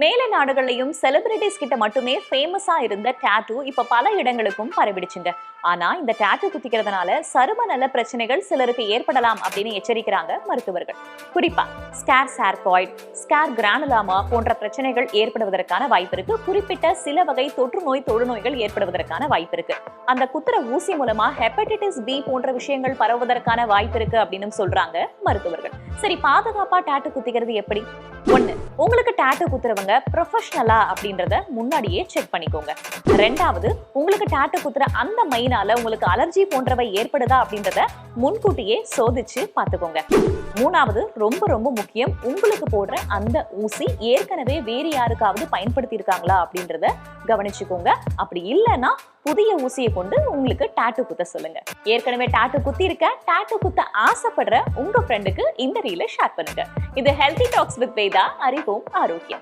மேலை நாடுகள்லயும் செலிபிரிட்டிஸ் கிட்ட மட்டுமே ஃபேமஸா இருந்த டாட்டூ இப்ப பல இடங்களுக்கும் பரவிடுச்சுங்க. ஆனா இந்த டாட்டூ குத்திக்கிறதுனால சரும நல பிரச்சனைகள் சிலருக்கு ஏற்படலாம் அப்படின்னு எச்சரிக்கிறாங்க மருத்துவர்கள். குறிப்பா ஸ்கேர் சார்காய்ட், ஸ்கேர் கிரானுலாமா போன்ற பிரச்சனைகள் ஏற்படுவதற்கான வாய்ப்பு இருக்கு. குறிப்பிட்ட சில வகை தொழுநோய்கள் ஏற்படுவதற்கான வாய்ப்பு இருக்கு. அந்த குத்துற ஊசி மூலமா ஹெப்படைட்டிஸ் பி போன்ற விஷயங்கள் பரவுவதற்கான வாய்ப்பு இருக்கு அப்படின்னு சொல்றாங்க மருத்துவர்கள். சரி, பாதுகாப்பா டாட்டூ குத்திக்கிறது எப்படி? ஒண்ணு, உங்களுக்கு டாட்டூ குத்துறவங்க ப்ரொஃபஷனலா அப்படின்றத முன்னாடியே செக் பண்ணிக்கோங்க. ரெண்டாவது, உங்களுக்கு டாட்டூ குத்துற அந்த மைனால உங்களுக்கு அலர்ஜி போன்றவை ஏற்படுதா அப்படின்றத முன்கூட்டியே சோதிச்சு பார்த்துக்கோங்க. மூணாவது, ரொம்ப ரொம்ப முக்கியம், உங்களுக்கு போடுற அந்த ஊசி ஏற்கனவே வேறு யாருக்காவது பயன்படுத்தி இருக்காங்களா அப்படின்றத கவனிச்சுக்கோங்க. அப்படி இல்லைன்னா புதிய ஊசியை கொண்டு உங்களுக்கு டாட்டூ குத்த சொல்லுங்க. ஏற்கனவே டாட்டூ குத்தி இருக்க, டாட்டூ குத்த ஆசைப்படுற உங்க ஃப்ரெண்டுக்கு இந்த ரீலை ஷேர் பண்ணுங்க. இது ஹெல்தி டாக்ஸ் வித் வேதா. அறிவோம் ஆரோக்கியம்.